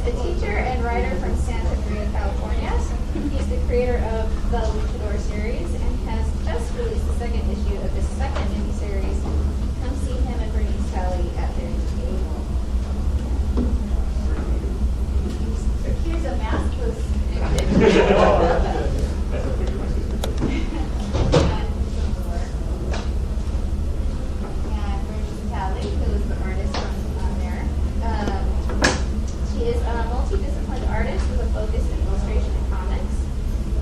a teacher and writer from Santa Maria, California. He's the creator of the Luchador series and has just released the second issue of his second miniseries. Come see him and Bernyce Talley at their table. Here's a maskless.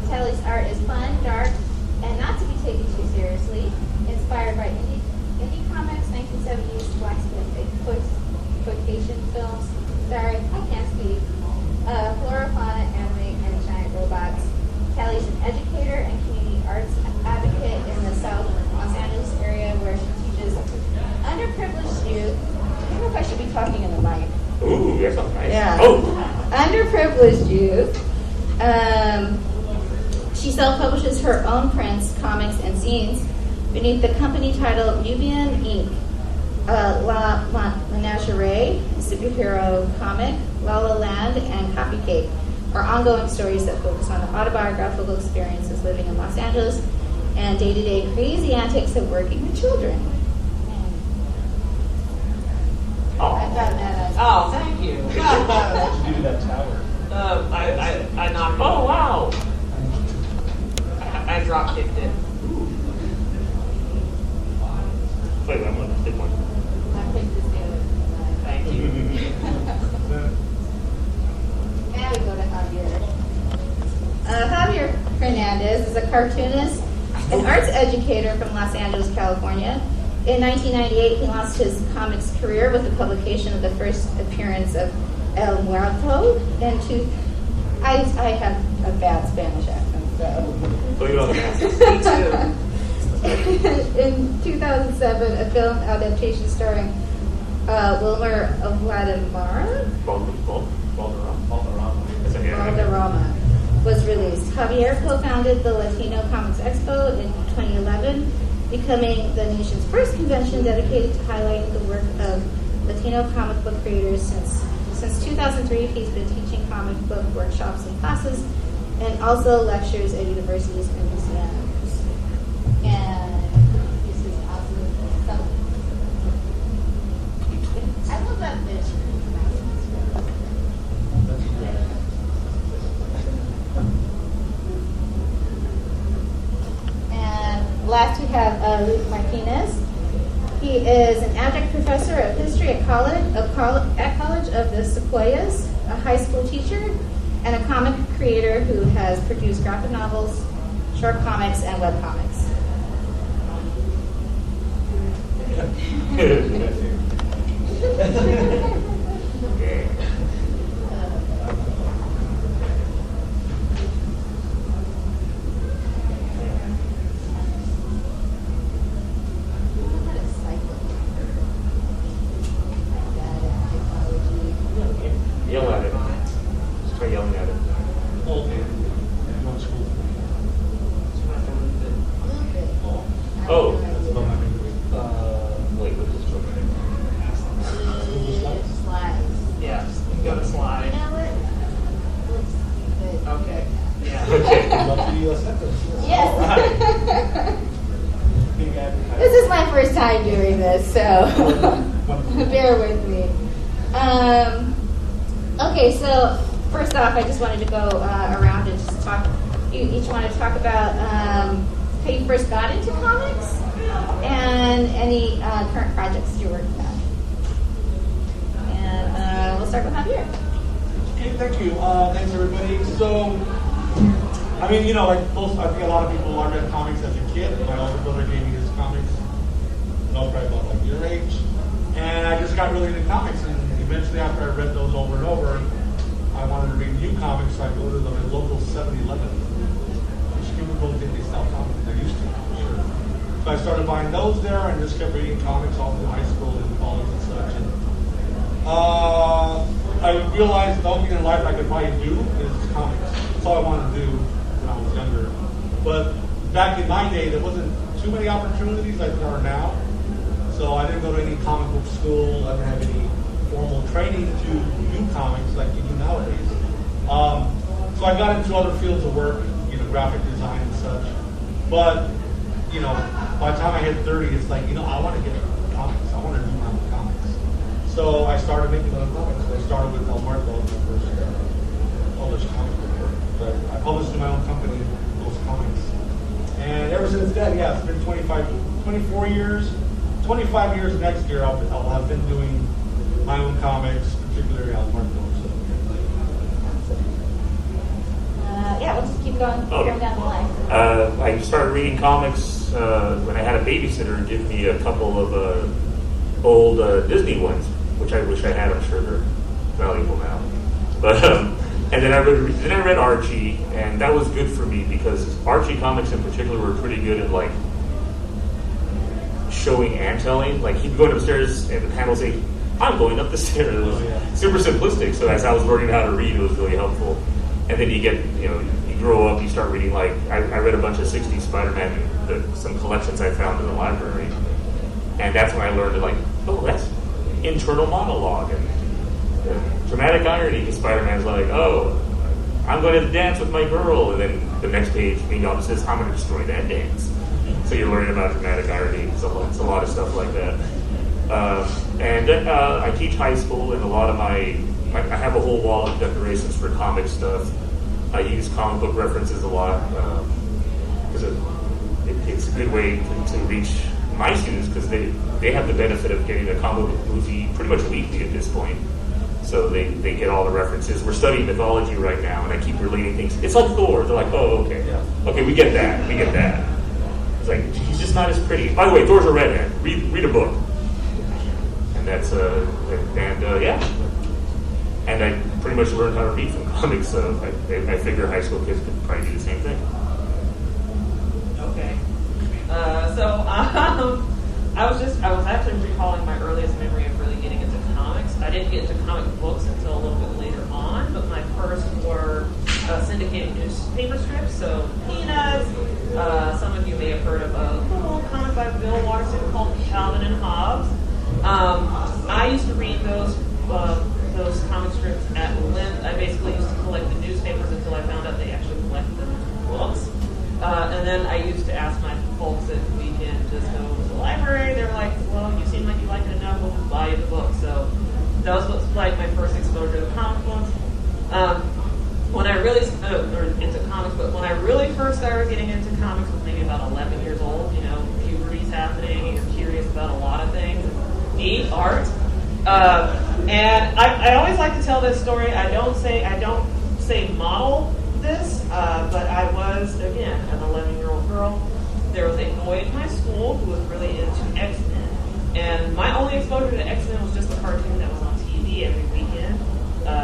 Talley's art is fun, dark, and not to be taken too seriously. Inspired by indie comics, 1970s black exploitation films starring, I can't speak, flora, fauna, anime, and giant robots. Talley's an educator and community arts advocate in the South Los Angeles area where she teaches underprivileged youth. I don't know if I should be talking in the mic. Ooh, that sounds nice. Yeah. Oh. Underprivileged youth. She self-publishes her own prints, comics, and zines beneath the company title Nubian Inc. La Menagerie, superhero comic, La La Land, and Coffee Cake are ongoing stories that focus on the autobiographical experiences living in Los Angeles and day-to-day crazy antics of working with children. Oh. I found that Oh, thank you. Did you do that tower? I knocked it. Oh, wow. I drop kicked it. Wait, I'm going to take one. I picked this together. Thank you. Now we go to Javier. Javier Hernandez is a cartoonist and arts educator from Los Angeles, California. In 1998, he launched his comics career with the publication of the first appearance of El Muerto. I have a bad Spanish accent, so. So you don't have In 2007, a film adaptation starring Wilmer Vladimir Valderrama was released. Javier co-founded the Latino Comics Expo in 2011, becoming the nation's first convention dedicated to highlighting the work of Latino comic book creators. Since 2003, he's been teaching comic book workshops and classes, and also lectures at universities and museums. And this is awesome. I love that fish. And last we have Luke Martinez. He is an adjunct professor of history at College of the Sequoias, a high school teacher, and a comic creator who has produced graphic novels, short comics, and web comics. Yell at it. Just try yelling at it. Oh. Wait, what is this program? Slides. Yeah, you go to slide. You know what? Looks good. Okay. Yeah. Okay. Yes. This is my first time doing this, so bear with me. Okay, so first off, I just wanted to go around and just talk. You each want to talk about how you first got into comics and any current projects you're working on. And we'll start with Javier. Okay, thank you. Thanks, everybody. So, I mean, like most, I think a lot of people, I read comics as a kid. My older brother gave me his comics. I was probably about like your age. And I just got really into comics. And eventually, after I read those over and over, I wanted to read new comics, so I go to the local 7-Eleven. Which people don't think they sell comics. They used to, for sure. So I started buying those there and just kept reading comics all through high school and college and such. And I realized the only thing in life I could probably do is comics. That's all I wanted to do when I was younger. But back in my day, there wasn't too many opportunities like there are now. So I didn't go to any comic book school. I didn't have any formal training to do comics like you do nowadays. So I got into other fields of work, graphic design and such. But, by the time I hit 30, it's like, I want to get comics. I want to do my own comics. So I started making other comics. I started with El Muerto, my first published comic book work. But I published in my own company those comics. And ever since then, yeah, it's been 24 years. 25 years next year, I'll have been doing my own comics, particularly El Muerto. So. Yeah, let's just keep going down the line. I started reading comics when I had a babysitter give me a couple of old Disney ones, which I wish I had. I'm sure they're valuable now. But and then I read Archie, and that was good for me because Archie comics in particular were pretty good at like showing and telling. Like he'd go upstairs and the panel would say, "I'm going up the stairs." It was super simplistic. So as I was learning how to read, it was really helpful. And then you grow up, you start reading, like, I read a bunch of 60s Spider-Man, some collections I found in the library. And that's when I learned, like, oh, that's internal monologue and dramatic irony. Because Spider-Man's like, oh, I'm going to dance with my girl. And then the next page, Ming-Yong says, I'm going to destroy that dance. So you're learning about dramatic irony. So it's a lot of stuff like that. And then I teach high school, and a lot of I have a whole wall of decorations for comic stuff. I use comic book references a lot because it's a good way to reach my students because they have the benefit of getting a comic book movie pretty much weekly at this point. So they get all the references. We're studying mythology right now, and I keep relating things. It's like Thor. They're like, oh, okay. Yeah. Okay, we get that. It's like, he's just not as pretty. By the way, Thor's a redhead. Read a book. And that's, yeah. And I pretty much learned how to read from comics, so I figure high school kids could probably do the same thing. Okay. I was actually recalling my earliest memory of really getting into comics. I didn't get into comic books until a little bit later on, but my first were syndicated newspaper strips, so Peanuts. Some of you may have heard of a little comic by Bill Watterson called Calvin and Hobbes. I used to read those comic strips at length. I basically used to collect the newspapers until I found out they actually collected them in books. And then I used to ask my folks if we can just go to the library. They were like, well, you seem like you like it enough, we'll buy you the book. So that was what's like my first exposure to comic books. When I really into comics, but when I really first started getting into comics was maybe about 11 years old. Puberty's happening, you're curious about a lot of things. Neat art. And I always like to tell this story. I don't say model this, but I was, again, an 11-year-old girl. There was a boy at my school who was really into X-Men. And my only exposure to X-Men was just the cartoon that was on TV every weekend.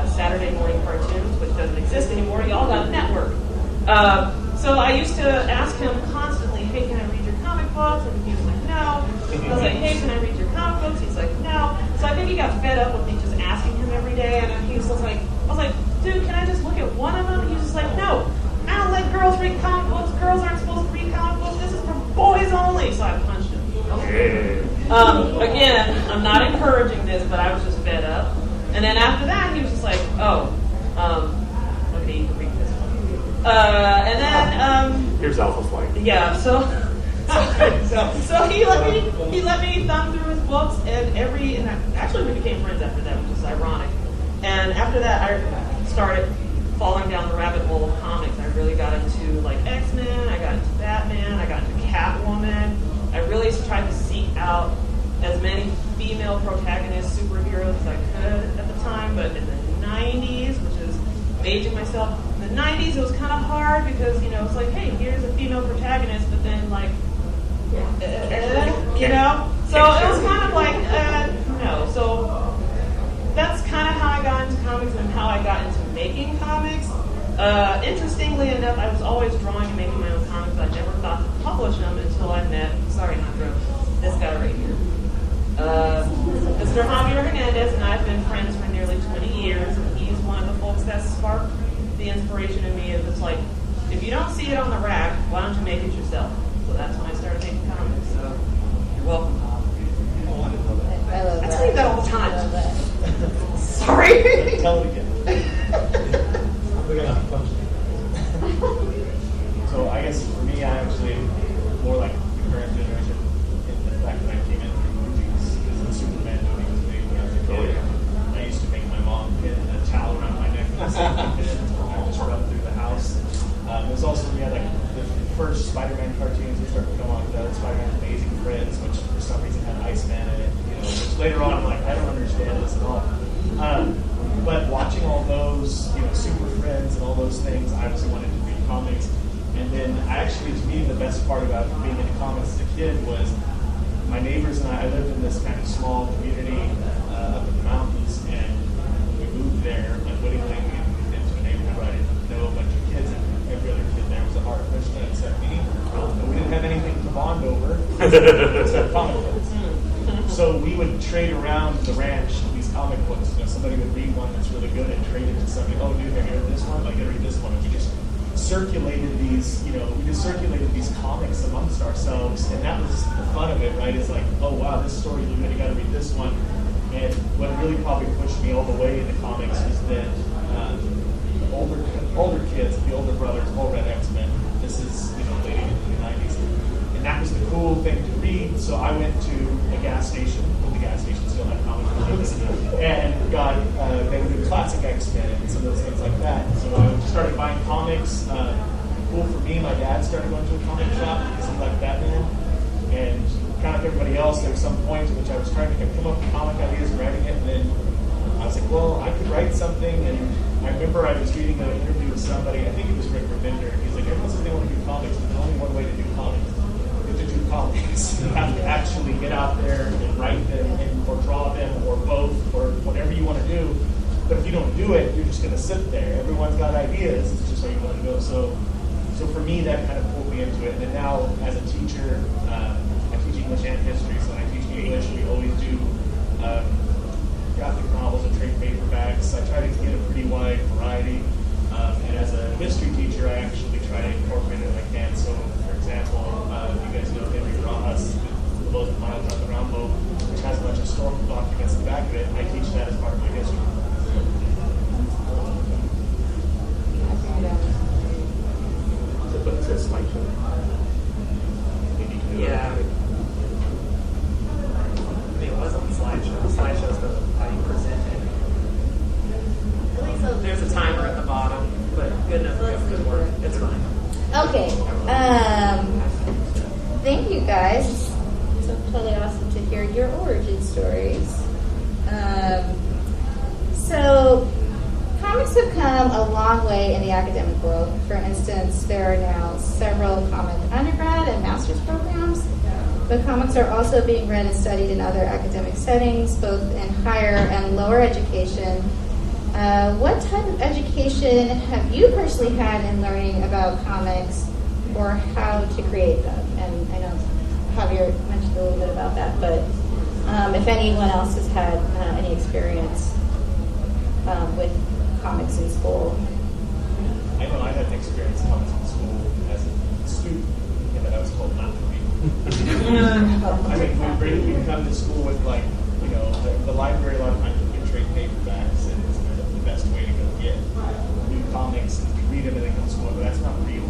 Saturday morning cartoons, which doesn't exist anymore. Y'all got a network. So I used to ask him constantly, hey, can I read your comic books? And he was like, no. I was like, hey, can I read your comic books? He's like, no. So I think he got fed up with me just asking him every day. And he was like, I was like, dude, can I just look at one of them? He was just like, no, I don't let girls read comic books. Girls aren't supposed to read comic books. This is for boys only. So I punched him. Okay. Again, I'm not encouraging this, but I was just fed up. And then after that, he was just like, okay, you can read this one. And then here's Alpha Flight. Yeah, so he let me thumb through his books, and actually we became friends after that, which is ironic. And after that, I started falling down the rabbit hole of comics. I really got into like X-Men, I got into Batman, I got into Catwoman. I really tried to seek out as many female protagonist superheroes as I could at the time, but in the 90s, which is aging myself, in the 90s it was kind of hard because, it's like, hey, here's a female protagonist, but then like, so it was kind of like, no. So that's kind of how I got into comics and how I got into making comics. Interestingly enough, I was always drawing and making my own comics, but I never thought to publish them until I met, Jandro, this guy right here. Mr. Javier Hernandez and I have been friends for nearly 20 years, and he's one of the folks that sparked the inspiration in me. It's like, if you don't see it on the rack, why don't you make it yourself? So that's when I started making comics. So you're welcome. I love that. I tell you that all the time. I love that. Sorry. tell it again. We're gonna have fun. So I guess for me, I actually more like the current generation in the fact that I came in through movies because the Superman movie was big when I was a kid. Oh, yeah. I used to make my mom pin a towel around my neck and say, I just run through the house. It was also we had like the first Spider-Man cartoons that started to come on, the Spider-Man Amazing Friends, which for some reason had Iceman in it. You know, which later on I'm like, I don't understand this at all. But watching all those, you know, Super Friends and all those things, I obviously wanted to read comics. And then actually, to me, the best part about being into comics as a kid was my neighbors and I lived in this kind of small community up in the mountains, and we moved there unwittingly. We moved into a neighborhood where I didn't know a bunch of kids, and every other kid there was a hard Christian except me. And we didn't have anything to bond over except comic books. So we would trade around the ranch these comic books. You know, somebody would read one that's really good and trade it to somebody. Oh, dude, have you read this one? I gotta read this one. And we just circulated these, you know, comics amongst ourselves, and that was the fun of it, right? It's like, oh wow, this story, you gotta read this one. And what really probably pushed me all the way into comics was that the older kids, the older brothers, all read X-Men. This is, you know, late 80s, the 90s. And that was the cool thing to read. So I went to a gas station, when the gas station still had comic books, and got, they would do classic X-Men and some of those things like that. So I started buying comics. Cool for me, my dad started going to a comic shop because he liked Batman. And kind of like everybody else, there was some point in which I was trying to come up with comic ideas and writing it, and then I was like, well, I could write something. And I remember I was reading an interview with somebody, I think it was Rick Remender, and he's like, everyone says they want to do comics, but there's only one way to do comics. You have to do comics. You have to actually get out there and write them, or draw them, or both, or whatever you want to do. But if you don't do it, you're just going to sit there. Everyone's got ideas. It's just where you want to go. So for me, that kind of pulled me into it. And then now, as a teacher, I teach English and history. So when I teach English, we always do graphic novels and trade paperbacks. I try to get a pretty wide variety. And as a history teacher, I actually try to incorporate it if I can. So, for example, you guys know Henry Rojas, the Los Miles on the Rambo, which has a bunch of historical documents in the back of it. I teach that as part of my history. But it says slideshow. Maybe you can do Yeah. it. I mean, it wasn't a slideshow. Slideshow's how you present it. There's a timer at the bottom, but good enough. Good work. It's fine. Okay. Thank you guys. It's so totally awesome to hear your origin stories. So, comics have come a long way in the academic world. For instance, there are now several comic undergrad and master's programs, but comics are also being read and studied in other academic settings, both in higher and lower education. What type of education have you personally had in learning about comics or how to create them? And I know Javier mentioned a little bit about that, but if anyone else has had any experience with comics in school. I know I had an experience in comics in school as a student, and that I was told not to read. I mean, we come to school with, like, you know, the library a lot of times we trade paperbacks, and it's the best way to go get new comics, and we read them and then come to school, but that's not real.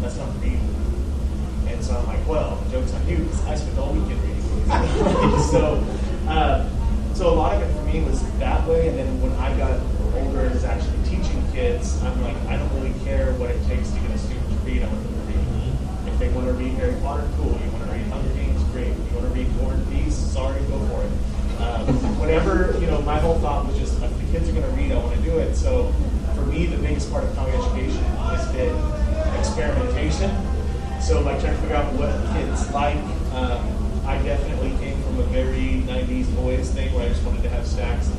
That's not real. And so I'm like, well, the joke's on you, because I spent all weekend reading these. So a lot of it for me was that way, and then when I got older and was actually teaching kids, I'm like, I don't really care what it takes to get a student to read. I want them to read. If they want to read Harry Potter, cool. You want to read Hunger Games, great. You want to read War and Peace, sorry, go for it. Whatever, you know, my whole thought was just, if the kids are going to read, I want to do it. So for me, the biggest part of comic education has been experimentation. So like trying to figure out what kids like. I definitely came from a very 90s boys thing where I just wanted to have stacks of,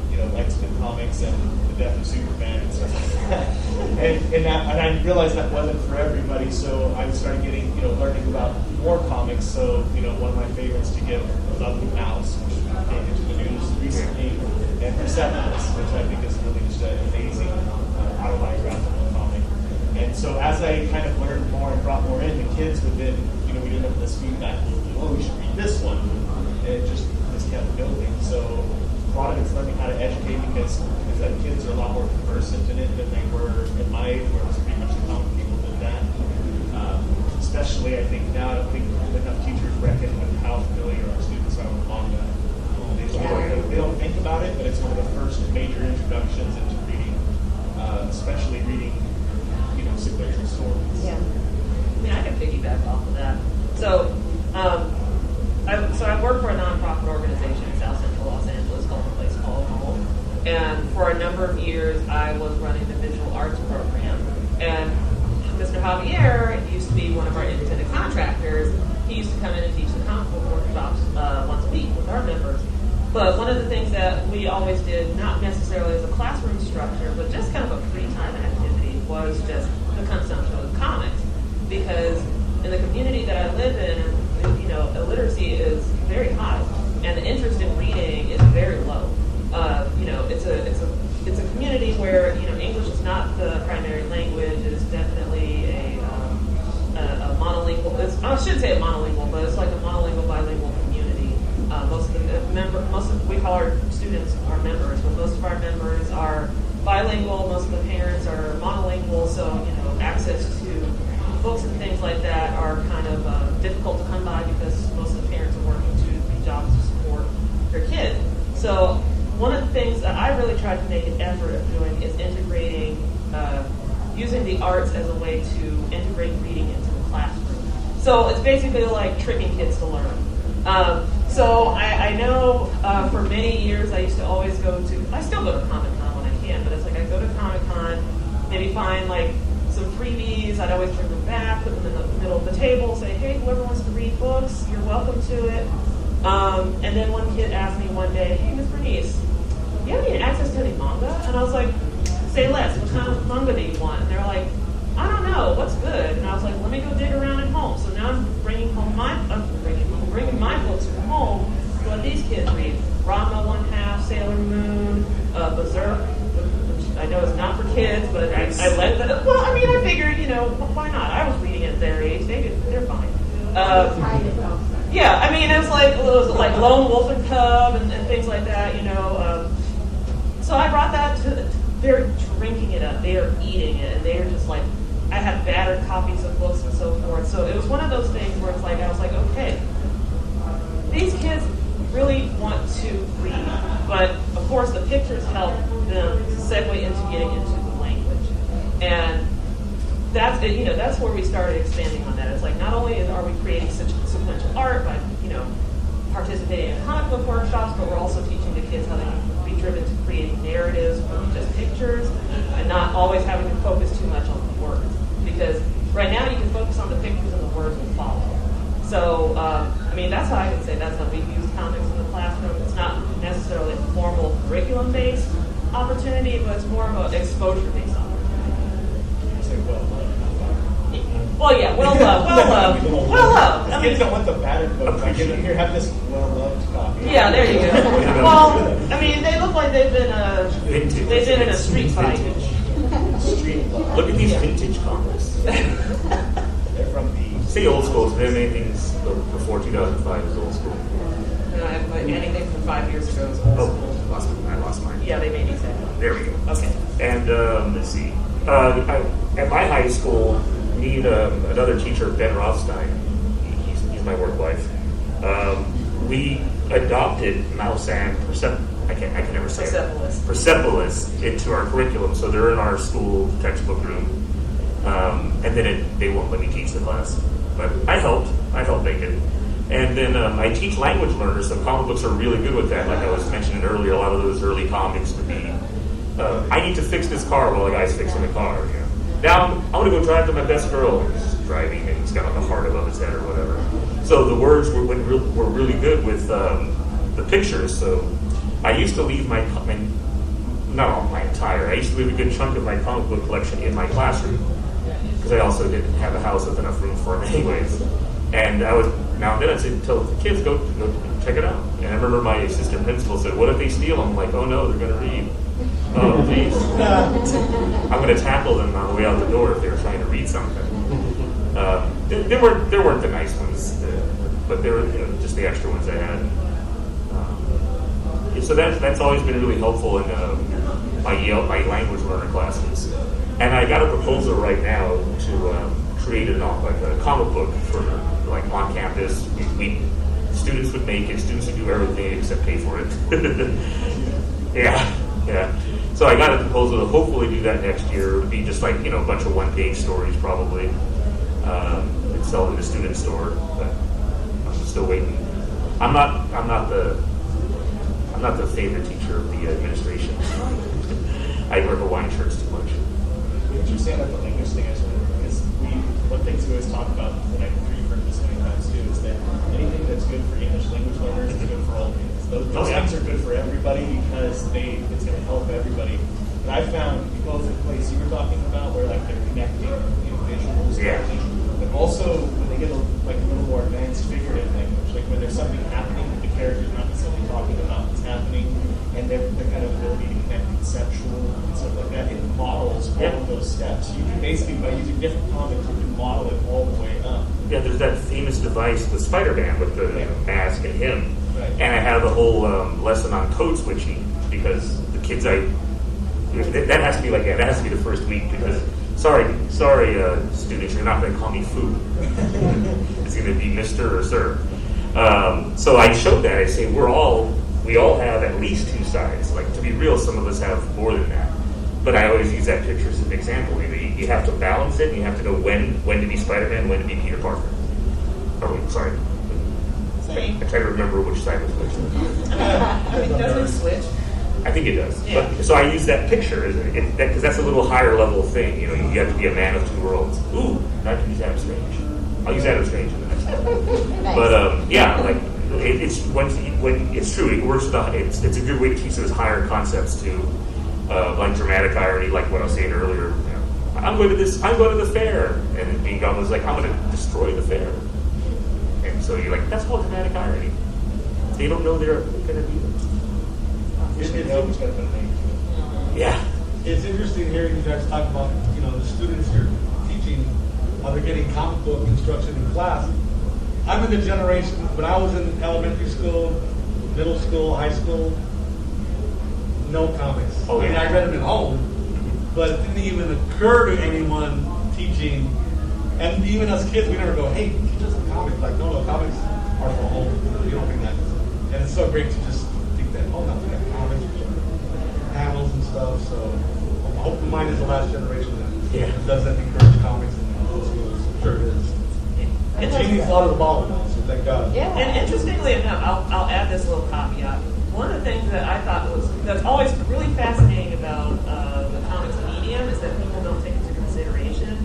you know, X-Men comics and the death of Superman and stuff like that. And I realized that wasn't for everybody, so I started getting, you know, learning about more comics. So, you know, one of my favorites to get was Ugly Mouse, which came into the news recently, and Persepolis, which I think is really just an amazing autobiographical comic. And so as I kind of learned more and brought more in, the kids would then, you know, we didn't have this feedback, oh, we should read this one. And it just kept building. So lot of it's learning how to educate because the kids are a lot more conversant in it than they were in my age, where it was pretty much the common people did that. Especially, I think now, I don't think enough teachers reckon with how familiar our students are with manga. They don't think about it, but it's one of the first major introductions into reading, especially reading, sequential stories. Yeah. I mean, I can piggyback off of that. So, I work for a nonprofit organization in South Central Los Angeles called The Place Called Home. And for a number of years, I was running the visual arts program. And Mr. Javier used to be one of our independent contractors. He used to come in and teach the comic book workshops once a week with our members. But one of the things that we always did, not necessarily as a classroom structure, but just kind of a free time activity, was just the consumption of comics. Because in the community that I live in, illiteracy is very high, and the interest in reading is very low. It's a community where English is not the primary language. It is definitely a monolingual. I shouldn't say a monolingual, but it's like a monolingual bilingual community. We call our students our members, but most of our members are bilingual. Most of the parents are monolingual, so access to books and things like that are kind of difficult to come by because most of the parents are working 2 to 3 jobs to support their kids. So one of the things that I really tried to make an effort of doing is integrating, using the arts as a way to integrate reading into the classroom. So it's basically like tricking kids to learn. So I know for many years I used to always I still go to Comic-Con when I can, but it's like I go to Comic-Con, maybe find like some freebies. I'd always bring them back, put them in the middle of the table, say, hey, whoever wants to read books, you're welcome to it. And then one kid asked me one day, hey, Miss Bernyce, do you have any access to any manga? And I was like, say less, what kind of manga do you want? And they're like, I don't know, what's good? And I was like, let me go dig around at home. So now I'm bringing my books from home. What these kids read: Ranma 1/2, Sailor Moon, Berserk, which I know is not for kids, but I let them. Well, I mean, I figured, why not? I was reading at their age; they're fine. Yeah, I mean, it was like Lone Wolf and Cub and things like that, So I brought that to. They're drinking it up. They are eating it, and they are just like. I had battered copies of books and so forth. So it was one of those things where it's like I was like, okay, these kids really want to read, but of course the pictures help them segue into getting into the language, and that's where we started expanding on that. It's like not only are we creating such sequential art by participating in comic book workshops, but we're also teaching the kids how they can be driven to creating narratives with just pictures and not always having to focus too much on the words, because right now you can focus on the pictures and the words will follow. So, that's how I can say that's how we use comics in the classroom. It's not necessarily a formal curriculum-based opportunity, but it's more of an exposure-based opportunity. Well, yeah, well loved. The kids don't want the battered book. I give them here, have this well-loved copy. Yeah, there you go. Well, they look like they've been in a street fight. Look at these vintage comics. They're from the... Say old school, so many things before 2005 is old school. Anything from 5 years ago is old school. I lost mine. Yeah, they made me say that. There we go. Okay. And let's see. At my high school, me and another teacher, Ben Rothstein, he's my work wife. We adopted Mouse and I can never say Persepolis into our curriculum, so they're in our school textbook room. And then they won't let me teach the class, but I helped make it. And then I teach language learners, so comic books are really good with that. Like I was mentioning earlier, a lot of those early comics would be, I need to fix this car while the guy's fixing the car. Now I'm going to go drive to my best girl. He's driving and he's got like a heart above his head or whatever. So the words were really good with the pictures. So I used to leave not all my entire, I used to leave a good chunk of my comic book collection in my classroom, because I also didn't have a house with enough room for them anyways. And I would, now and then I'd say, tell the kids, go check it out. And I remember my assistant principal said, what if they steal them? I'm like, oh no, they're going to read. Oh, please. I'm going to tackle them on the way out the door if they're trying to read something. There weren't the nice ones, but there were just the extra ones I had. so that's always been really helpful in my language learner classes. And I got a proposal right now to create a comic book for like on campus. Students would make it. Students would do everything except pay for it. Yeah. So I got a proposal to hopefully do that next year. It would be just like a bunch of one-page stories probably. And sell it in a student store, but I'm still waiting. I'm not the favorite teacher of the administration. I wear Hawaiian shirts too much. What you're saying about the language thing is because one thing we always talk about, and I've heard this many times too, is that anything that's good for English language learners is good for all kids. Those things are good for everybody because it's going to help everybody. But I found both the place you were talking about where like they're connecting individuals, but also when they get a little more advanced figurative language, like when there's something happening that the character's not necessarily talking about what's happening, and their kind of ability to connect conceptual and stuff like that, it models all of those steps. You can basically, by using different comics, you can model it all the way up. Yeah, there's that famous device, the Spider-Man with the mask and him. Right. And I have a whole lesson on code switching because the kids that has to be that has to be the first week because sorry, students, you're not going to call me Foo. It's going to be Mr. or Sir. So I showed that. I say we all have at least two sides. Like, to be real, some of us have more than that. But I always use that picture as an example. You have to balance it, and you have to know when to be Spider-Man, when to be Peter Parker. Oh, sorry. Same. I try to remember which side was which. I mean, doesn't it switch? I think it does. Yeah. But, so I use that picture because that's a little higher level thing. You have to be a man of two worlds. Ooh, I can use Adam Strange. I'll use Adam Strange in the next one. Nice. But it's when it's true. It works. It's a good way to teach those higher concepts too, like dramatic irony, like what I was saying earlier. I'm going to the fair, and being gone was like, I'm going to destroy the fair. And so you're like, that's all dramatic irony. They don't know they're going to be there. Yeah. It's interesting hearing you guys talk about, the students you're teaching, how they're getting comic book instruction in class. I'm in the generation, when I was in elementary school, middle school, high school, no comics. Oh, yeah. I mean, I read them at home, but it didn't even occur to anyone teaching. And even as kids, we never go, hey, teach us some comics. Like, no, comics are for home. You don't think that. And it's so great to just think that, now we got comics, panels and stuff. So I hope mine is the last generation that doesn't encourage comics in schools. I'm sure it is. Jamie's a lot of the ball now, so thank God. Yeah. And interestingly enough, I'll add this little caveat. One of the things that I thought that's always really fascinating about the comics medium is that people don't take into consideration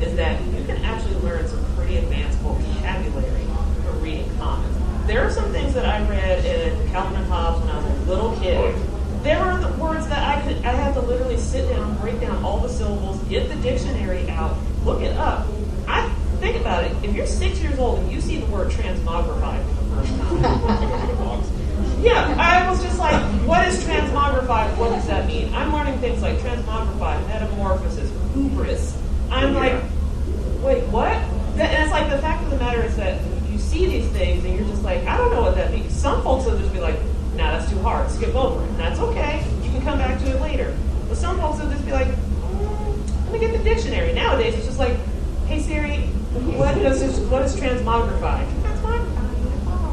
is that you can actually learn some pretty advanced vocabulary from reading comics. There are some things that I read in Calvin and Hobbes when I was a little kid. There were the words that I had to literally sit down, break down all the syllables, get the dictionary out, look it up. Think about it. If you're 6 years old and you see the word transmogrified for the first time, yeah, I was just like, what is transmogrified? What does that mean? I'm learning things like transmogrified, metamorphosis, hubris. I'm like, wait, what? And it's like the fact of the matter is that you see these things and you're just like, I don't know what that means. Some folks will just be like, nah, that's too hard. Skip over it. And that's okay. You can come back to it later. But some folks will just be like, let me get the dictionary. Nowadays, it's just like, hey Siri, what is transmogrified?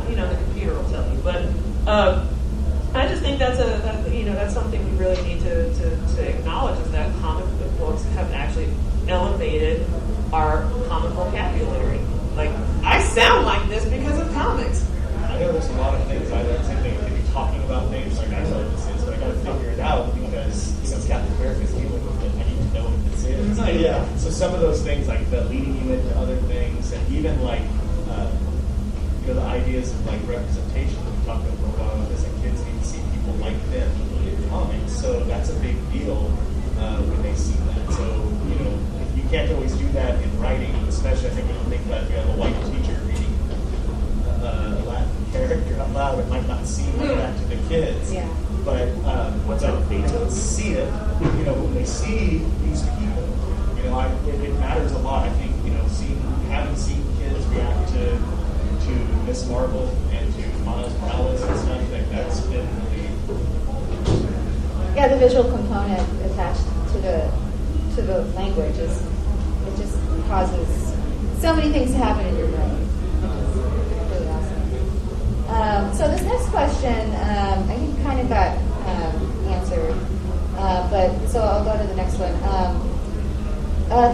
The computer will tell you. But I just think that's something we really need to acknowledge is that comic book books have actually elevated our common vocabulary. Like, I sound like this because of comics. I know there's a lot of things. I don't think they could be talking about things like I know what this is, but I got to figure it out because Captain America's dealing with it. I need to know what this is. Yeah. So some of those things like the leading you into other things, and even like the ideas of like representation. We talked a little while about this, and kids need to see people like them in comics. So that's a big deal when they see that. So you can't always do that in writing, especially I think when you think about if you have a white teacher reading a Latin character out loud, it might not seem like that to the kids. Yeah. But once they don't see it, when they see these people, it matters a lot. I think having seen kids react to Miss Marvel and to Miles Morales and stuff, that's been really Yeah, the visual component attached to the language is, it just causes so many things to happen in your brain, which is really awesome. So this next question, I think kind of got answered, but so I'll go to the next one.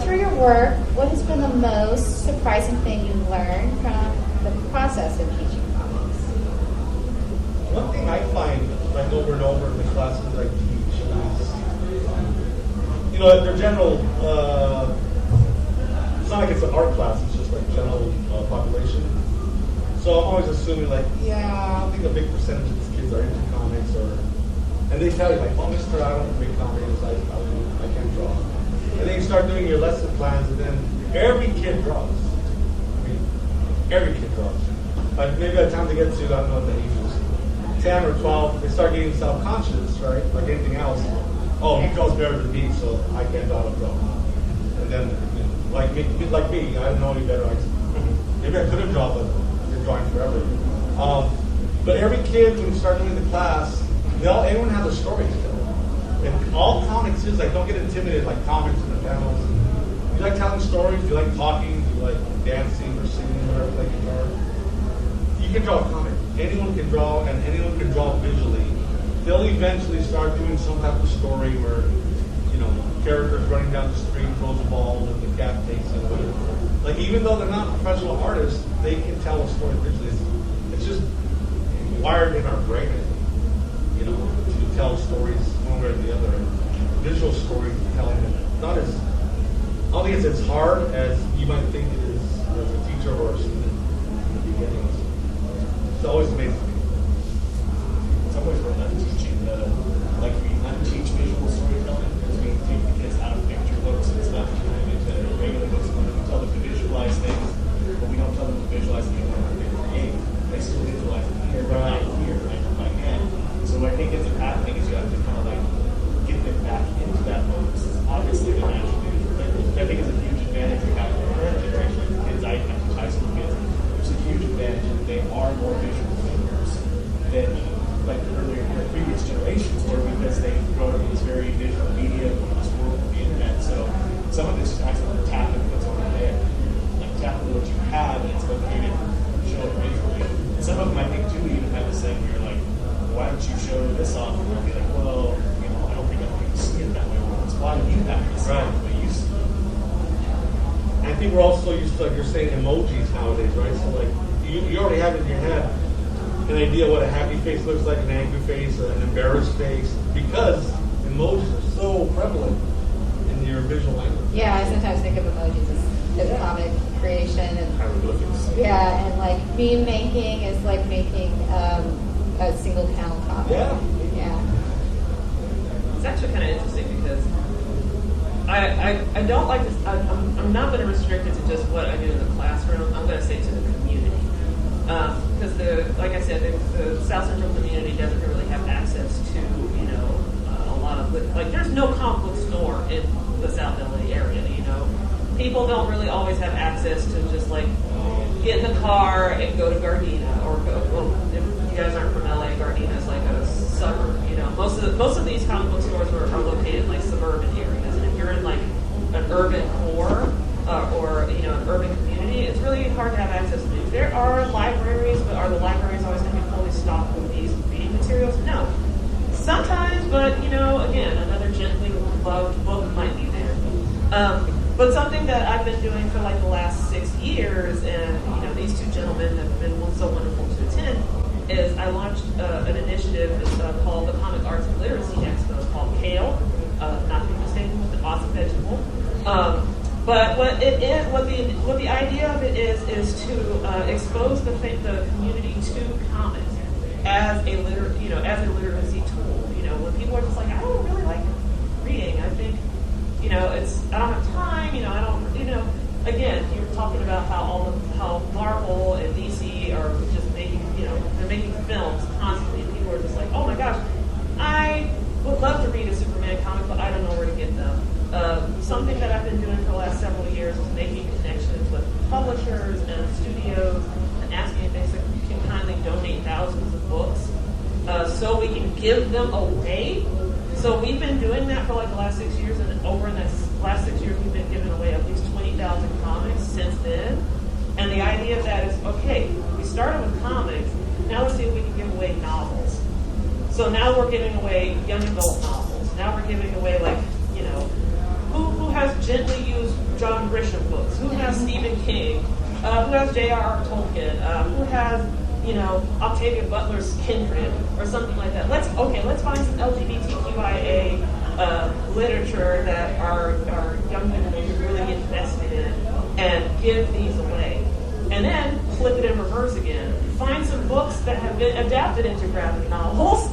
Through your work, what has been the most surprising thing you've learned from the process of teaching comics? One thing I find, like over and over in the classes I teach, is, you know, their general, it's not like it's an art class, it's just like general population. So I'm always assuming like, yeah, I think a big percentage of these kids are into comics, and they tell you like, oh, mister, I don't read comics, I can't draw. And then you start doing your lesson plans, and then every kid draws. I mean, every kid draws. Like maybe by the time they get to, I don't know what the age is, 10 or 12, they start getting self-conscious, right? Like anything else. Oh, he draws better than me, so I can't draw a draw. And then, you know, like me, I don't know any better. Maybe I could have drawn, but I've been drawing forever. But every kid, when you start doing the class, everyone has a story to tell. And all comics is like, don't get intimidated like comics and the panels. Do you like telling stories? Do you like talking? Do you like dancing or singing or playing guitar? You can draw a comic. Anyone can draw, and anyone can draw visually. They'll eventually start doing some type of story where, you know, characters running down the street, throws a ball, and the cat takes it, or whatever. Like, even though they're not professional artists, they can tell a story visually. It's just wired in our brain, you know, to tell stories one way or the other. Visual storytelling, not as, I don't think it's as hard as you might think it is as a teacher or a student in the beginning. It's always amazing to me. In some ways, we're not teaching like we unteach visual storytelling because we take the kids out of picture books and stuff and turn them into regular books. We tell them to visualize things, but we don't tell them to visualize things when they create. They still visualize it here, right here, right in my hand. So what I think ends up happening is you have to kind of like get them back into that mode. Obviously, they're naturally, I think it's a huge advantage we have in the current generation of kids. I teach high school kids. There's a huge advantage that they are more visual thinkers than like earlier previous generations were because they've grown up in this very visual media, this world of the internet. So some of this is actually tapping what's already there. Like tapping what you have and it's located, show it visually. And some of them I think do even have this thing where you're like, why don't you show this off? And I'll be like, well, you know, I don't think other people see it that way. Well, it's why you have this right. The way you see it. I think we're also used to, like you're saying, emojis nowadays, right? So like you already have in your head an idea what a happy face looks like, an angry face, an embarrassed face, because emojis are so prevalent in your visual language. Yeah, I sometimes think of emojis as comic creation and Hieroglyphics. yeah, and like meme making is like making a single panel comic. Yeah. Yeah. It's actually kind of interesting because I don't like this. I'm not going to restrict it to just what I do in the classroom. I'm going to say to the community. Because like I said, the South Central community doesn't really have access to, you know, a lot of, like there's no comic book store in the South LA area, you know. People don't really always have access to just like get in the car and go to Gardena or go, well, if you guys aren't from LA, Gardena is like a suburb, you know. Most of these comic book stores are located in like suburban areas, and if you're in like an urban core or you know an urban community, it's really hard to have access to these. There are libraries, but are the libraries always going to be fully stocked with these reading materials? No. Sometimes, but you know, again, another gently loved book might be there. But something that I've been doing for like the last 6 years, and you know, these two gentlemen have been so wonderful to attend, is I launched an initiative that's called the Comic Arts and Literacy Expo. It's called Kale, not to be mistaken with the awesome vegetable. But what the idea of it is to expose the community to comics as a literacy tool. You know, when people are just like, I don't really like reading. I think, you know, I don't have time. You know, I don't. You know, again, you're talking about how Marvel and DC are just making, you know, they're making films constantly, and people are just like, oh my gosh, I would love to read a Superman comic, but I don't know where to get them. Something that I've been doing for the last several years is making connections with publishers and studios and asking if they can kindly donate thousands of books so we can give them away. So we've been doing that for like the last 6 years, and over in the last 6 years, we've been giving away at least 20,000 comics since then. And the idea of that is, okay, we started with comics, now let's see if we can give away novels. So now we're giving away young adult novels. Now we're giving away, like, you know, who has gently used John Grisham books? Who has Stephen King? Who has J.R.R. Tolkien? Who has, you know, Octavia Butler's Kindred or something like that? Let's find some LGBTQIA literature that our young people can really get invested in and give these away. And then flip it in reverse again. Find some books that have been adapted into graphic novels.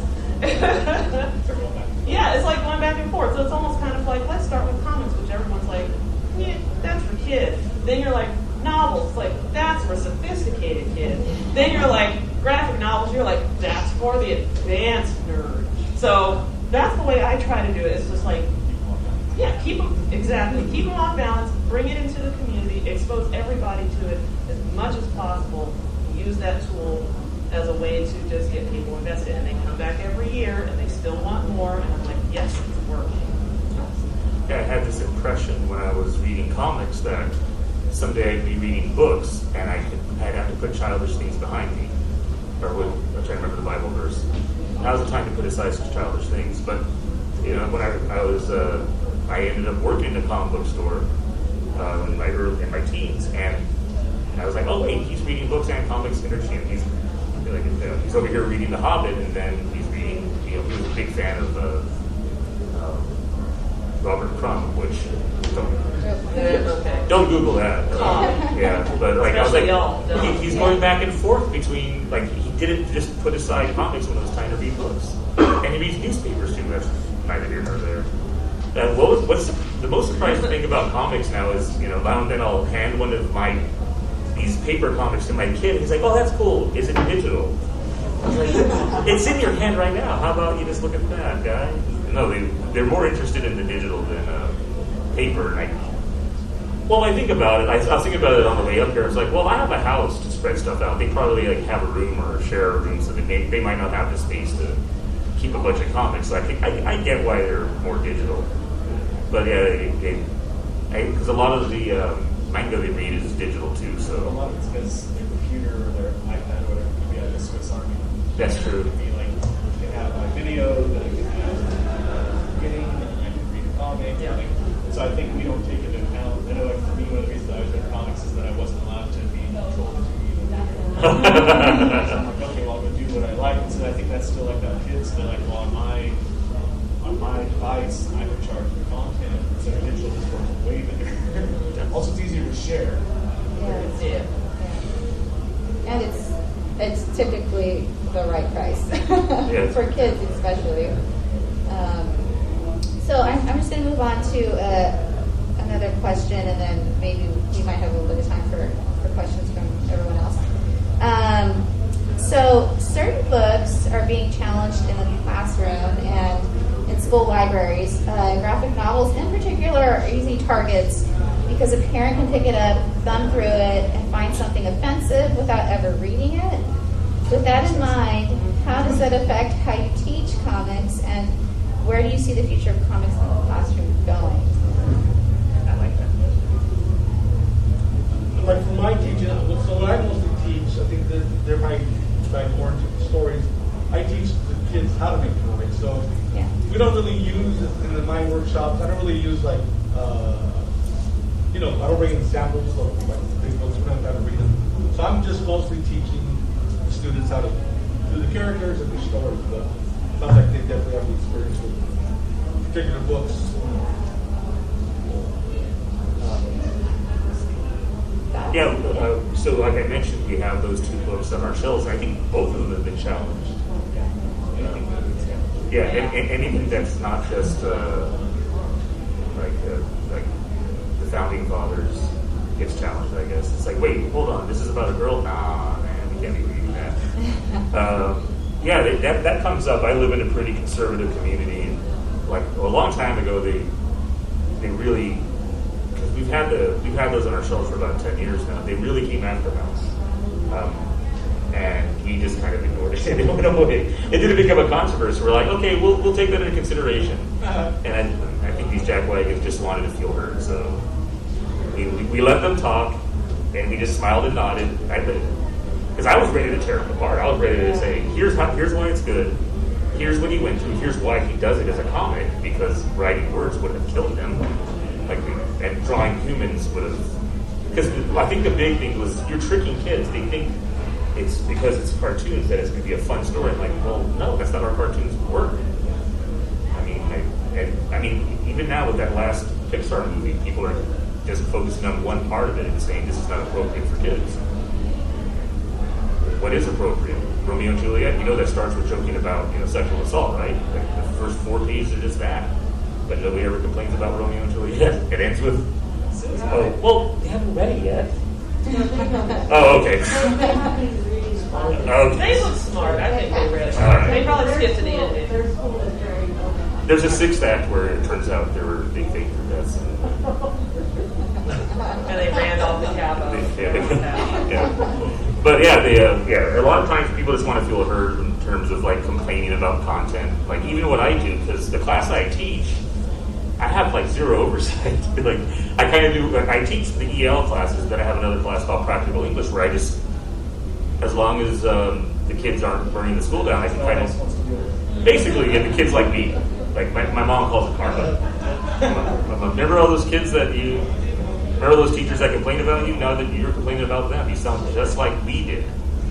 Yeah, it's like going back and forth. So it's almost kind of like, let's start with comics, which everyone's like, yeah, that's for kids. Then you're like, novels, like, that's for sophisticated kids. Then you're like, graphic novels, you're like, that's for the advanced nerd. So that's the way I try to do it. It's just like, yeah, keep them on balance, bring it into the community, expose everybody to it as much as possible, use that tool as a way to just get people invested. And they come back every year and they still want more, and I'm like, yes, it's working. Yeah, I had this impression when I was reading comics that someday I'd be reading books and I'd have to put childish things behind me. Or I'm trying to remember the Bible verse. Now's the time to put aside such childish things. But, you know, when I ended up working in a comic book store in my teens, and I was like, oh wait, he's reading books and comics interchangeably. He's over here reading The Hobbit, and then he's reading, you know, he was a big fan of Robert Crumb, which don't Google that. Yeah, but like Especially I was like, he's going back and forth between, like, he didn't just put aside comics when it was time to read books, and he reads newspapers too. That's neither here nor there. What's the most surprising thing about comics now is, you know, now and then I'll hand one of these paper comics to my kid. He's like, "Oh, that's cool. Is it digital?" I was like, "It's in your hand right now. How about you just look at that, guy?" No, they're more interested in the digital than paper. And I think about it. I was thinking about it on the way up here. I was like, well, I have a house to spread stuff out. They probably like have a room or share a room, so they might not have the space to keep a bunch of comics. So I think I get why they're more digital. But yeah, because a lot of the manga they read is digital too. So a lot of it's because their computer or their iPad or whatever could be like a Swiss Army. That's true. It could be like, you can have a video, then you can have beginning, and then I can read a comic. Yeah. So I think we don't take into account. I know, like for me, one of the reasons I was in comics is that I wasn't allowed to be controlled to even. So I'm like, okay, well, I'm gonna do what I like. And so I think that's still like that kids. They're like, well, on my device, I'm in charge of the content. So digital just works way better. Also, it's easier to share. Yeah. And it's typically the right price Yes. for kids, especially. So I'm just going to move on to another question, and then maybe we might have a little bit of time for questions from everyone else. So certain books are being challenged in the classroom and in school libraries. Graphic novels in particular are easy targets because a parent can pick it up, thumb through it, and find something offensive without ever reading it. With that in mind, how does that affect how you teach comics, and where do you see the future of comics in the classroom going? I like that. Like for my teaching, so what I mostly teach, I think that they're probably more into stories. I teach the kids how to make comics. So Yeah. we don't really use in my workshops. I don't really use like, I don't bring in samples of like big books. We don't have to read them. So I'm just mostly teaching the students how to do the characters and the stories. But it sounds like they definitely have the experience with particular books. Yeah, so like I mentioned, we have those two books on our shelves, and I think both of them have been challenged. Yeah, and anything that's not just like the founding fathers gets challenged, I guess. It's like, wait, hold on, this is about a girl? Nah, man, we can't be reading that. That comes up. I live in a pretty conservative community, and like a long time ago, they really. We've had those on our shelves for about 10 years now. They really came after us. and we just kind of ignored it. It went away. It didn't become a controversy. We're like, okay, we'll take that into consideration. And I think these jackwagons just wanted to feel heard, so we let them talk, and we just smiled and nodded. Because I was ready to tear them apart. I was ready to say, here's why it's good. Here's what he went through. Here's why he does it as a comic, because writing words would have killed him. And drawing humans would have. Because I think the big thing was you're tricking kids. They think it's because it's cartoons that it's going to be a fun story. I'm like, well, no, that's not how cartoons work. I mean, even now with that last Pixar movie, people are just focusing on one part of it and saying this is not appropriate for kids. What is appropriate? Romeo and Juliet, that starts with joking about sexual assault, right? Like the first 4 pages are just that. But nobody ever complains about Romeo and Juliet. It ends with, oh, well, they haven't read it yet. Oh, okay. Okay. They look smart. I think they read it. Right. They probably skipped to the ending. Their school is very open. There's a 6th act where it turns out they faked their deaths. And they ran off the cabin. Yeah. But a lot of times people just want to feel heard in terms of like complaining about content. Like even what I do, because the class I teach, I have like zero oversight. Like I kind of do. I teach the EL classes, then I have another class called Practical English where I just, as long as the kids aren't burning the school down, I can kind of basically get the kids like me. Like my mom calls it karma. Remember all those kids that you. Remember those teachers that complained about you? Now that you're complaining about them, you sound just like we did.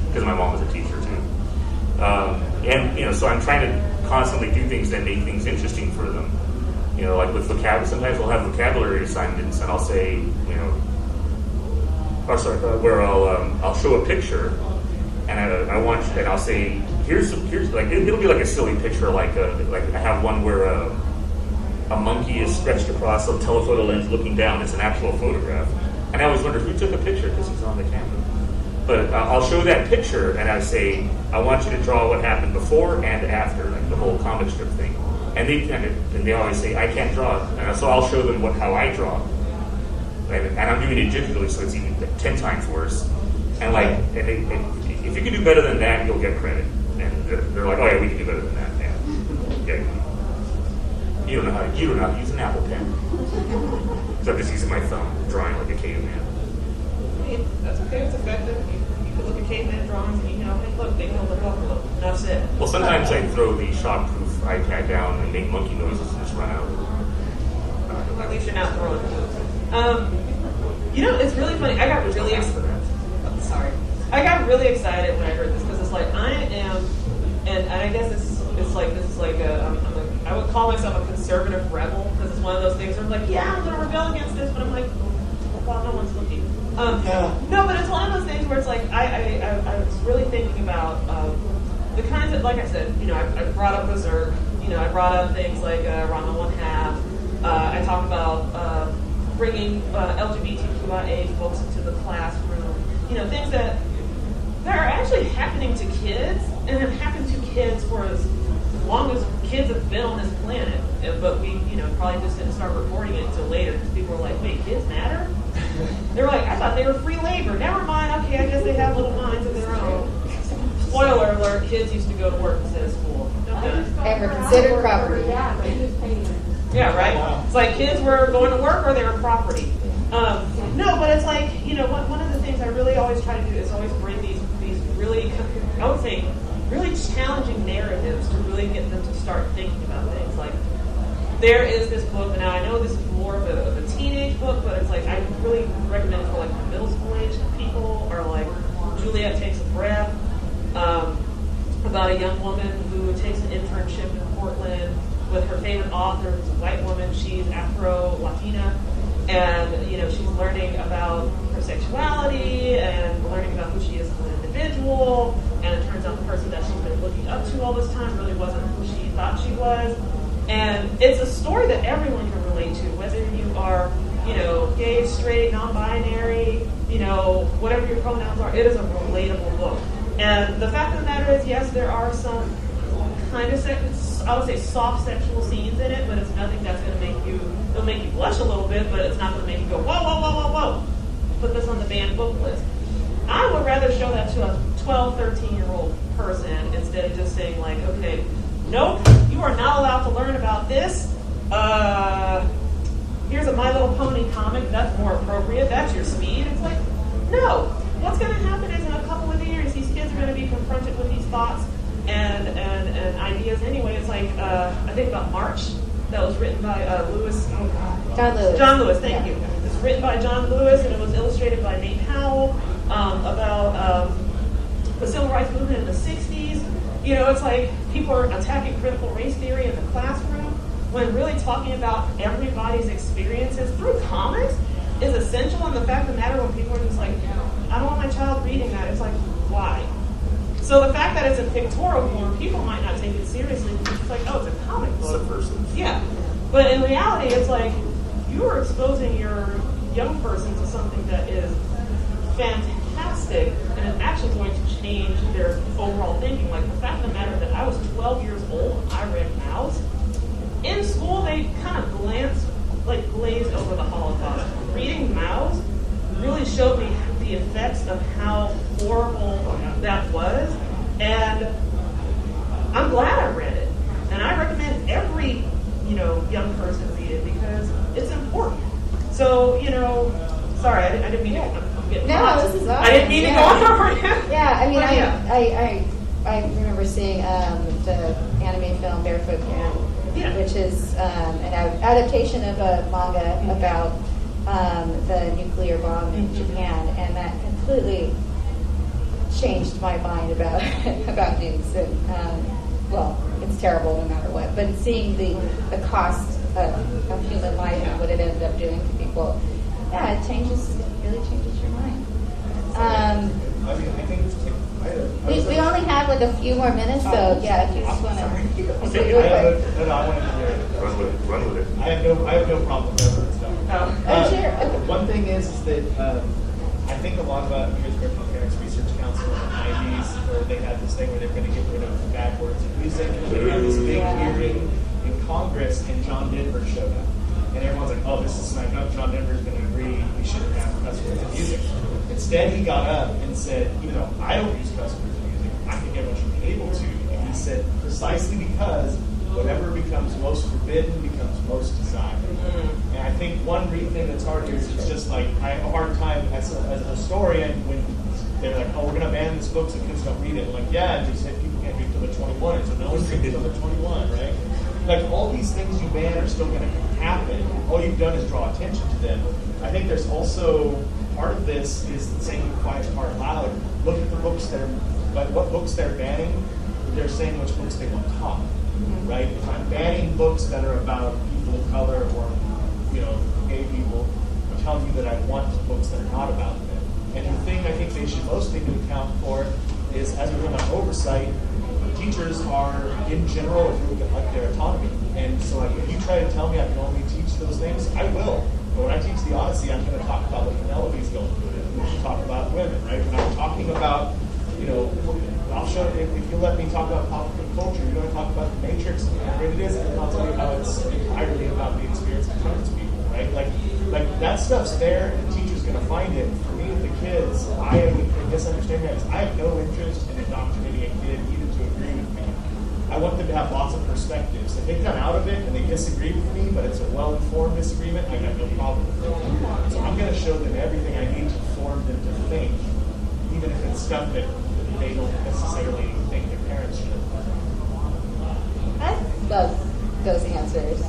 Because my mom was a teacher too. So I'm trying to constantly do things that make things interesting for them. Like with vocabulary, sometimes we'll have vocabulary assignments, and I'll say, where I'll show a picture, and I'll say, here's like it'll be like a silly picture, like I have one where a monkey is stretched across a telephoto lens looking down. It's an actual photograph. And I always wonder who took a picture because he's on the camera. But I'll show that picture and I say, I want you to draw what happened before and after, like the whole comic strip thing. And they always say, I can't draw. And so I'll show them how I draw. And I'm doing it digitally, so it's even 10 times worse. And if you can do better than that, you'll get credit. And they're like, oh yeah, we can do better than that. Yeah. You don't know how to use an Apple Pen. So I'm just using my thumb, drawing like a caveman. That's okay. It's effective. You can look at caveman drawings and hey, look, they can look off. Look, that's it. Well, sometimes I throw the shock-proof iPad down and make monkey noises and just run out. At least you're not throwing food. It's really funny. I got really excited when I heard this because it's like I am, and I guess I would call myself a conservative rebel because it's one of those things where I'm like, yeah, I'm going to rebel against this, but I'm like, well, no one's looking. No, but it's one of those things where it's like I was really thinking about the kinds of, like I said, I brought up Berserk, I brought up things like Rama One Half. I talk about bringing LGBTQIA folks into the classroom, things that are actually happening to kids and have happened to kids for as long as kids have been on this planet. But we, probably just didn't start reporting it until later because people were like, wait, kids matter? They were like, I thought they were free labor. Never mind, okay, I guess they have little minds of their own. Spoiler alert, kids used to go to work instead of school. And were considered property. Yeah, they just paid them. Yeah, right? Wow. It's like kids were going to work or they were property. No, but it's like, one of the things I really always try to do is always bring these really, I would say, really challenging narratives to really get them to start thinking about things. Like, there is this book, and now I know this is more of a teenage book, but it's like, I really recommend it for like the middle school age people, or like Juliet Takes a Breath, about a young woman who takes an internship in Portland with her favorite author, who's a white woman. She's Afro-Latina, and she's learning about her sexuality and learning about who she is as an individual. And it turns out the person that she's been looking up to all this time really wasn't who she thought she was. And it's a story that everyone can relate to, whether you are, gay, straight, non-binary, whatever your pronouns are. It is a relatable book. And the fact of the matter is, yes, there are some kind of I would say soft sexual scenes in it, but it's nothing that's going to it'll make you blush a little bit, but it's not going to make you go, whoa, whoa, whoa, whoa, whoa. Put this on the banned book list. I would rather show that to 12, 13-year-old person instead of just saying like, okay, nope, you are not allowed to learn about this. Here's a My Little Pony comic. That's more appropriate. That's your speed. It's like, no. What's going to happen is in a couple of years, these kids are going to be confronted with these thoughts and ideas anyway. It's like, I think about March, that was written by Lewis. Oh God. John Lewis. John Lewis, thank you. It's written by John Lewis, and it was illustrated by Nate Howell about the civil rights movement in the 60s. You know, it's like people are attacking critical race theory in the classroom when really talking about everybody's experiences through comics is essential. And the fact of the matter, when people are just like, I don't want my child reading that, it's like, why? So the fact that it's in pictorial form, people might not take it seriously because it's like, oh, it's a comic book. Subversive. Yeah. But in reality, it's like you are exposing your young person to something that is fantastic and is actually going to change their overall thinking. Like the fact of the matter that I was 12 years old when I read Mouse. In school, they kind of glazed over the Holocaust. Reading Mouse really showed me the effects of how horrible that was. And I'm glad I read it. And I recommend every, young person read it because it's important. So, sorry, I didn't mean to. I'm getting hot. No, this is awesome. I didn't mean to go on over you. Yeah, I mean, But yeah. I remember seeing the anime film Barefoot Coon, Yeah. which is an adaptation of a manga about the nuclear bomb in Japan, and that completely changed my mind about about nukes. And well, it's terrible no matter what. But seeing the cost of human life and what it ended up doing to people, yeah, it really changes your mind. I mean, I think We only have like a few more minutes, so yeah, if you just want to. I wanted to hear it. Run with it. I have no problem with that stuff. Oh, sure. Okay. One thing is that I think a lot about Here's American Parents Research Council in the 90s, where they had this thing where they were going to get rid of bad words in music. And they had this big hearing in Congress, and John Denver showed up. And everyone's like, oh, this is not enough. John Denver's going to agree we shouldn't have cuss words in music. Instead, he got up and said, I don't use cuss words in music. I think everyone should be able to. And he said, precisely because whatever becomes most forbidden becomes most desired. And I think one thing that's hard here is it's just like, I have a hard time as a historian when they're like, oh, we're going to ban this book so kids don't read it. I'm like, yeah, and you said people can't read till they're 21, so no one's reading till they're 21, right? Like, all these things you ban are still going to happen. All you've done is draw attention to them. I think there's also, part of this is saying quiet part loud. Look at the books what books they're banning, they're saying which books they want taught, right? If I'm banning books that are about people of color or, gay people, I'm telling you that I want books that are not about them. And the thing I think they should most take into account for is, as we're doing on oversight, teachers are, in general, if you look at like their autonomy. And so like, if you try to tell me I can only teach those things, I will. But when I teach the Odyssey, I'm going to talk about what Penelope's going through. We should talk about women, right? When I'm talking about, I'll show if you let me talk about popular culture, you're going to talk about the Matrix and how great it is, and then I'll tell you how it's entirely about the experience of trans people, right? Like that stuff's there, and the teacher's going to find it. For me, with the kids, I misunderstand that. I have no interest in indoctrinating a kid even to agree with me. I want them to have lots of perspectives. If they come out of it and they disagree with me, but it's a well-informed disagreement, I got no problem with it. So I'm going to show them everything I need to form them to think, even if it's stuff that they don't necessarily think their parents should. I love those answers.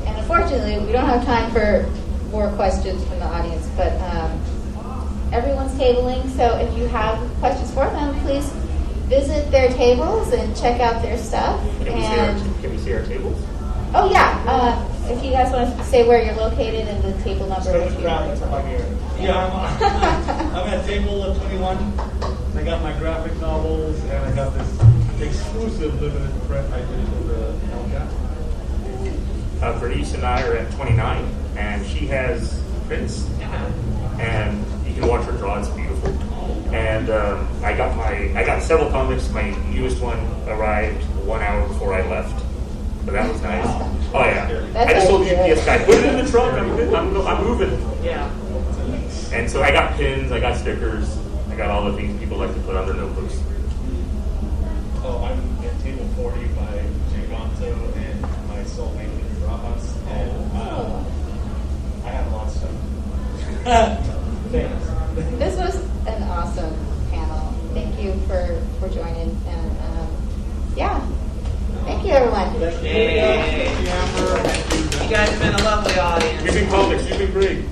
And unfortunately, we don't have time for more questions from the audience, but everyone's tabling, so if you have questions for them, please visit their tables and check out their stuff. Can we see our tables? Oh yeah, if you guys want to say where you're located and the table number. Start with the crowd, that's my here. Yeah, I'm at table 21. I got my graphic novels, and I got this exclusive limited print I did for the LCAF. Bernyce and I are at 29, and she has prints, and you can watch her draw. It's beautiful. And I got several comics. My newest one arrived 1 hour before I left, so that was nice. Oh yeah, I just told the UPS guy, put it in the trunk. I'm moving. Yeah. And so I got pins, I got stickers, I out all the things people like to put on their notebooks. Oh, I'm at table 40 by Jandro and my soulmate Rajas, and I have a lot of stuff. Thanks. This was an awesome panel. Thank you for joining. And yeah, thank you, everyone. Yay. You guys have been a lovely audience. You've been comics, you've been great.